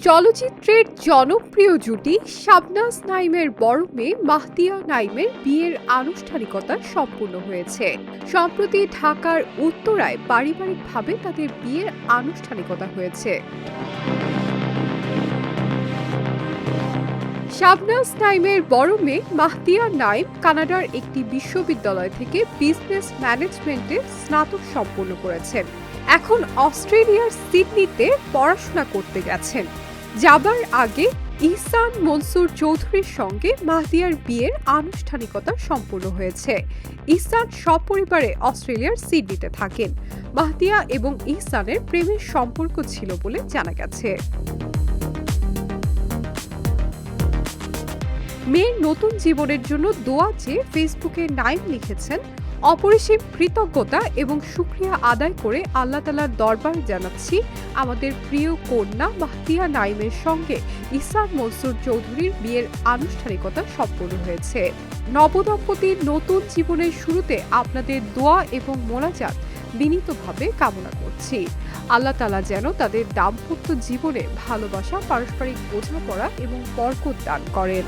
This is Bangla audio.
চলচ্চিত্রের জনপ্রিয় জুটি শাবনাজ নাইমের বড় মেয়ে মাহতিয়া নাইমের বিয়ের আনুষ্ঠানিকতা সম্পূর্ণ হয়েছে। সম্প্রতি ঢাকার উত্তরায় পারিবারিকভাবে তাদের বিয়ের আনুষ্ঠানিকতা হয়েছে। শাবনাজ নাইমের বড় মেয়ে মাহতিয়া নাইম কানাডার একটি বিশ্ববিদ্যালয় থেকে বিজনেস ম্যানেজমেন্টে স্নাতক সম্পন্ন করেছেন। এখন অস্ট্রেলিয়ার সিডনিতে পড়াশোনা করতে গেছেন। যাবার আগে ইহসান মনসুর চৌধুরীর সঙ্গে মাহদিয়ার বিয়ের আনুষ্ঠানিকতা সম্পূর্ণ হয়েছে। ইহসান সপরিবারে অস্ট্রেলিয়ার সিডনিতে থাকেন। মাহদিয়া এবং ইহসানের প্রেমের সম্পর্ক ছিল বলে জানা গেছে। মেয়ের নতুন জীবনের জন্য দোয়া চেয়ে ফেসবুকে নাইম লিখেছেন, অপরিসীম কৃতজ্ঞতা এবং শুকরিয়া আদায় করে আল্লাহ তাআলার দরবারে জানাচ্ছি আমাদের প্রিয় কন্যা মাহতিয়া নাইমের সঙ্গে ইহসান মনসুর চৌধুরীর বিয়ের আনুষ্ঠানিকতা সম্পন্ন হয়েছে। নবদম্পতির নতুন জীবনের শুরুতে আপনাদের দোয়া এবং মোনাজাত বিনীতভাবে কামনা করছি। আল্লাহ তাআলা যেন তাদের দাম্পত্য জীবনে ভালোবাসা, পারস্পরিক বোঝাপড়া এবং বরকত দান করেন।